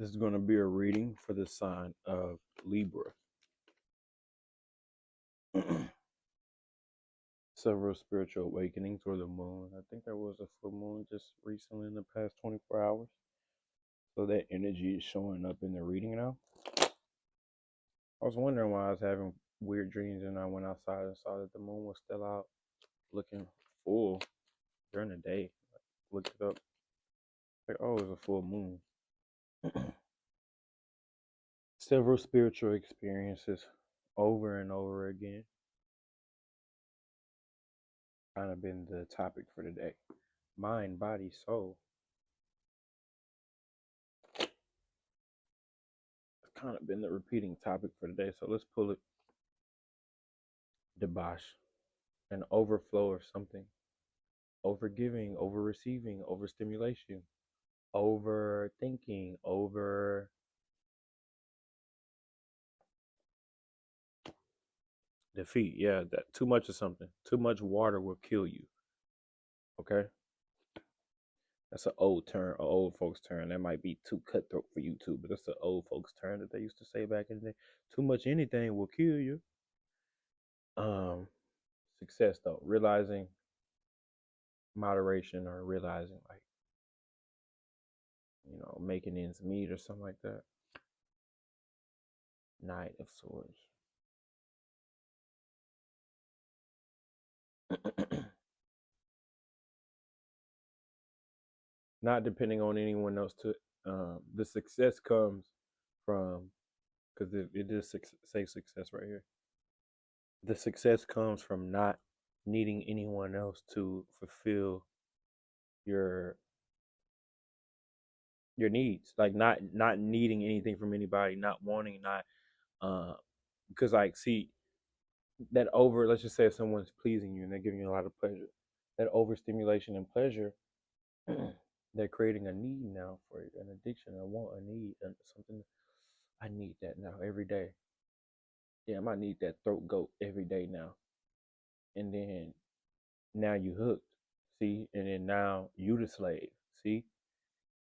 This is going to be a reading for the sign of Libra. Several spiritual awakenings or the moon. I think there was a full moon just recently in the past 24 hours. So that energy is showing up in the reading now. I was wondering why I was having weird dreams, and I went outside and saw that the moon was still out looking full during the day. Looked it up. Like, oh, it was a full moon. Several spiritual experiences over and over again. Kind of been the topic for today. Mind, body, soul. It's kind of been the repeating topic for today. So let's pull it. Debauch, an overflow of something. Over giving, over receiving, overstimulation, overthinking, over defeat. Yeah, that too much of something. Too much water will kill you. Okay? That's an old term, an old folks term. That might be too cutthroat for you too, but that's an old folks term that they used to say back in the day. Too much anything will kill you. Success though, realizing moderation or realizing like, making ends meet or something like that. Knight of Swords. Not depending on anyone else to the success comes from, because it does say success right here. The success comes from not needing anyone else to fulfill your needs, like not needing anything from anybody, not wanting, not because like, see, that over, let's just say if someone's pleasing you and they're giving you a lot of pleasure, that overstimulation and pleasure, they're creating a need now for it, an addiction, a want, a need, and something. I need that now every day. Damn, I need that throat goat every day now. And then now you hooked, see, and then now you the slave, see.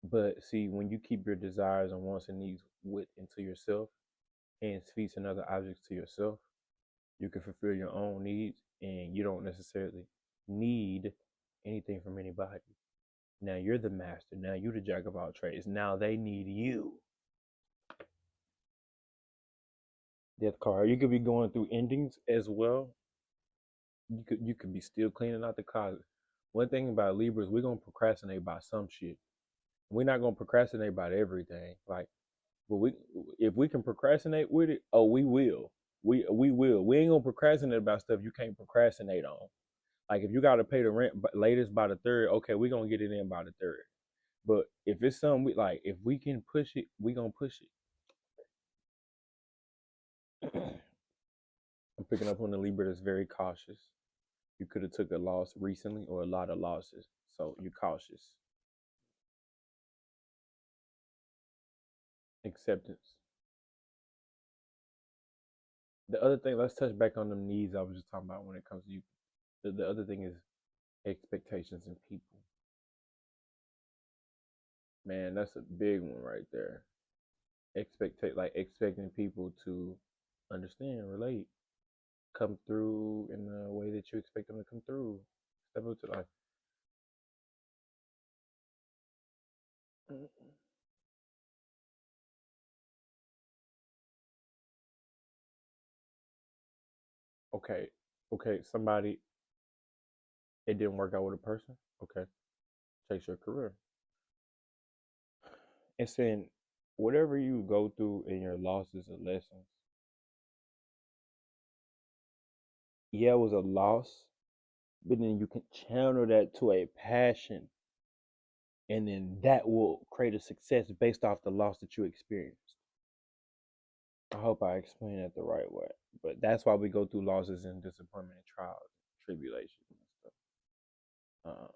But see, when you keep your desires and wants and needs with into yourself, hands, feet, and other objects to yourself, you can fulfill your own needs, and you don't necessarily need anything from anybody. Now you're the master. Now you're the jack of all trades. Now they need you. Death card. You could be going through endings as well. You could be still cleaning out the closet. One thing about Libras, we're gonna procrastinate about some shit. We're not gonna procrastinate about everything. Like, but if we can procrastinate with it, oh, we will. We will. We ain't gonna procrastinate about stuff you can't procrastinate on. Like, if you gotta pay the rent latest by the 3rd, okay, we're gonna get it in by the 3rd. But if it's something if we can push it, we gonna push it. I'm picking up on the Libra that's very cautious. You could have took a loss recently or a lot of losses, so you're cautious. Acceptance. The other thing, let's touch back on the needs I was just talking about when it comes to you. The other thing is expectations in people. Man, that's a big one right there. Expecting people to understand, relate, come through in the way that you expect them to come through. Step up to life. Okay, okay, somebody, it didn't work out with a person. Okay, takes your career. And saying whatever you go through in your losses or lessons, yeah, it was a loss, but then you can channel that to a passion, and then that will create a success based off the loss that you experienced. I hope I explained that the right way. But that's why we go through losses and disappointment and trials, tribulations and stuff.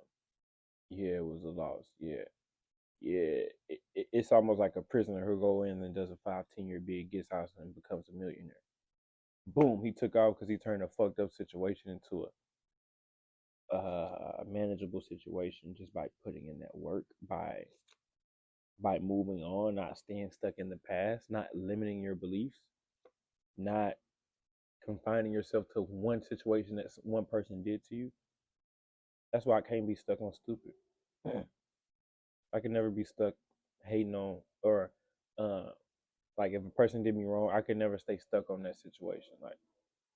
Yeah, it was a loss. Yeah. Yeah. It's almost like a prisoner who go in and does a 5-10 year bid, gets out and becomes a millionaire. Boom, he took off because he turned a fucked up situation into a manageable situation just by putting in that work, by by moving on, not staying stuck in the past, not limiting your beliefs, not confining yourself to one situation that one person did to you. That's why I can't be stuck on stupid. I can never be stuck hating on or uh like if a person did me wrong, I could never stay stuck on that situation. Like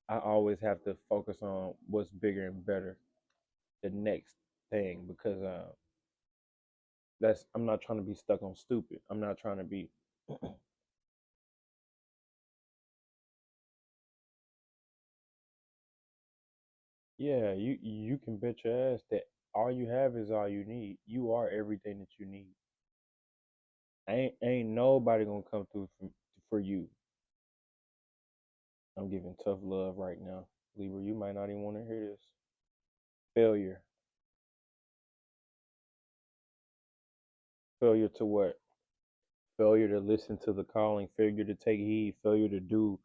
I always have to focus on what's bigger and better, the next thing, because that's I'm not trying to be stuck on stupid. I'm not trying to be yeah, you can bet your ass that all you have is all you need. You are everything that you need. Ain't nobody gonna come through for you. I'm giving tough love right now. Libra, you might not even want to hear this. Failure. Failure to what? Failure to listen to the calling, failure to take heed, failure to do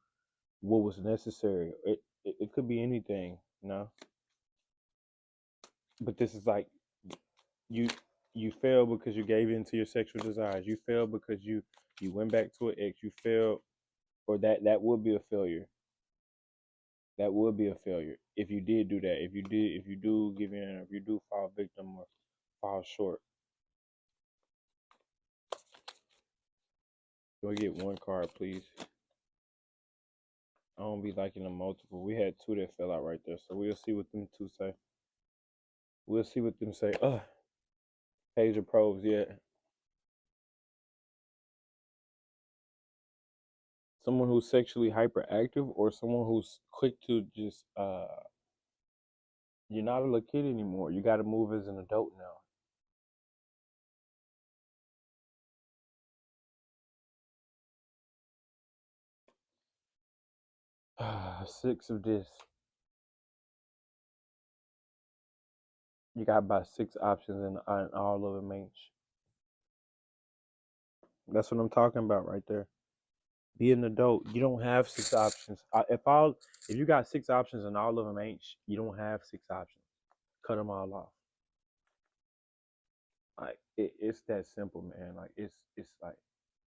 what was necessary. It could be anything, you know. But this is like you you fail because you gave in to your sexual desires. You fail because you went back to an ex. You failed, or that would be a failure. That would be a failure if you did do that. If you do give in, if you do fall victim or fall short. Go get one card, please. I don't be liking the multiple. We had two that fell out right there, so we'll see what them two say. We'll see what them say. Page of probes, yeah. Someone who's sexually hyperactive or someone who's quick to just you're not a little kid anymore. You gotta move as an adult now. Six of this. You got about six options and all of them ain't. That's what I'm talking about right there. Be an adult. You don't have six options. If you got six options and all of them ain't, you don't have six options. Cut them all off. Like it's that simple, man. Like it's like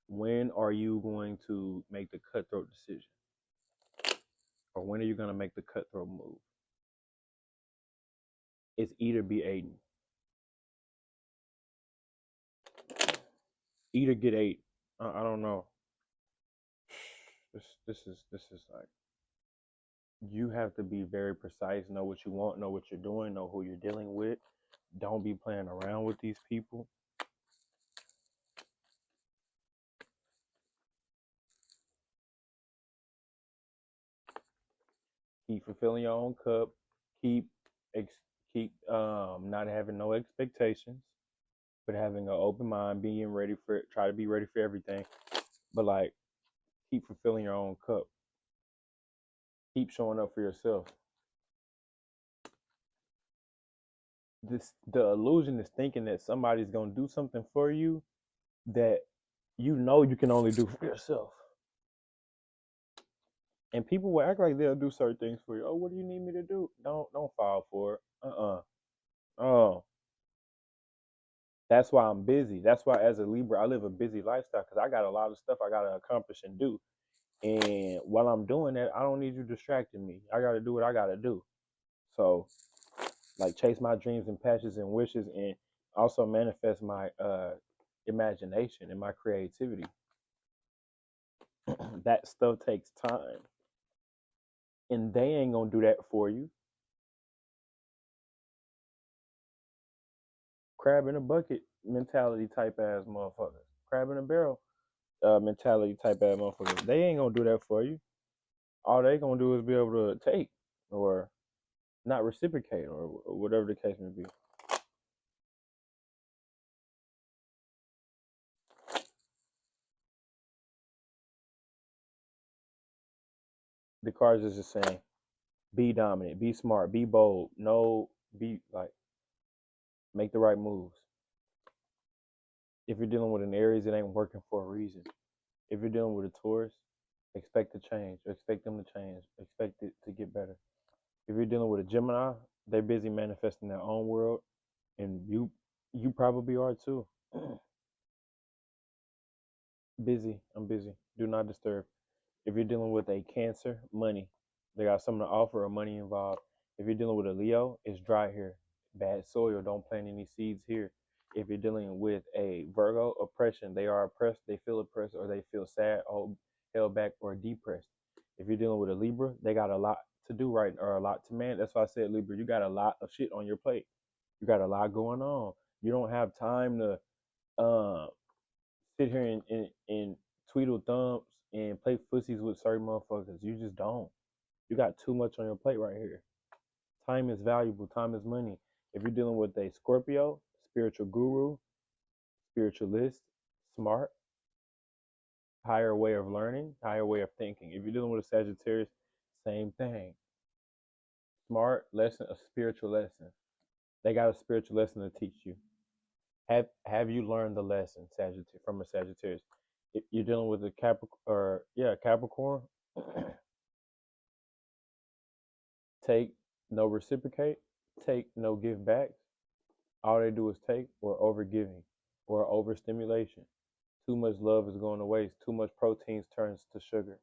when are you going to make the cutthroat decision, or when are you going to make the cutthroat move? It's either be Aiden, either get eight. I don't know. This is like you have to be very precise. Know what you want. Know what you're doing. Know who you're dealing with. Don't be playing around with these people. Keep fulfilling your own cup. Keep ex- keep not having no expectations, but having an open mind, being ready for it. Try to be ready for everything, but like keep fulfilling your own cup. Keep showing up for yourself. The illusion is thinking that somebody's gonna do something for you that you know you can only do for yourself. And people will act like they'll do certain things for you. Oh, what do you need me to do? Don't fall for it. Oh, that's why I'm busy. That's why as a Libra, I live a busy lifestyle because I got a lot of stuff I gotta accomplish and do. And while I'm doing that, I don't need you distracting me. I gotta do what I gotta do. So like chase my dreams and passions and wishes and also manifest my imagination and my creativity. That stuff takes time. And they ain't gonna do that for you. Crab in a bucket mentality type ass motherfuckers. Crab in a barrel mentality type ass motherfuckers. They ain't gonna do that for you. All they gonna do is be able to take or not reciprocate or whatever the case may be. The cards is just saying, be dominant, be smart, be bold, no, be like, make the right moves. If you're dealing with an Aries, it ain't working for a reason. If you're dealing with a Taurus, expect to change, expect them to change, expect it to get better. If you're dealing with a Gemini, they're busy manifesting their own world, and you probably are too. Busy. I'm busy. Do not disturb. If you're dealing with a Cancer, money. They got something to offer or money involved. If you're dealing with a Leo, it's dry here. Bad soil. Don't plant any seeds here. If you're dealing with a Virgo, oppression. They are oppressed. They feel oppressed or they feel sad, held back, or depressed. If you're dealing with a Libra, they got a lot to do right or a lot to man. That's why I said Libra. You got a lot of shit on your plate. You got a lot going on. You don't have time to uh, sit here and tweedle thumbs and play footsies with certain motherfuckers. You just don't. You got too much on your plate right here. Time is valuable. Time is money. If you're dealing with a Scorpio, spiritual guru, spiritualist, smart, higher way of learning, higher way of thinking. If you're dealing with a Sagittarius, same thing. Smart lesson, a spiritual lesson. They got a spiritual lesson to teach you. Have you learned the lesson, Sagittarius, from a Sagittarius? If you're dealing with a Capricorn, or yeah, Capricorn, take no reciprocate, take no give back. All they do is take or over giving or overstimulation. Too much love is going to waste. Too much proteins turns to sugar.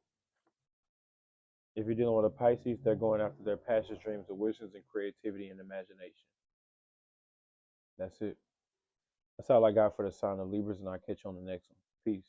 If you're dealing with a Pisces, they're going after their passions, dreams, and wishes, and creativity and imagination. That's it. That's all I got for the sign of Libras, and I'll catch you on the next one. Peace.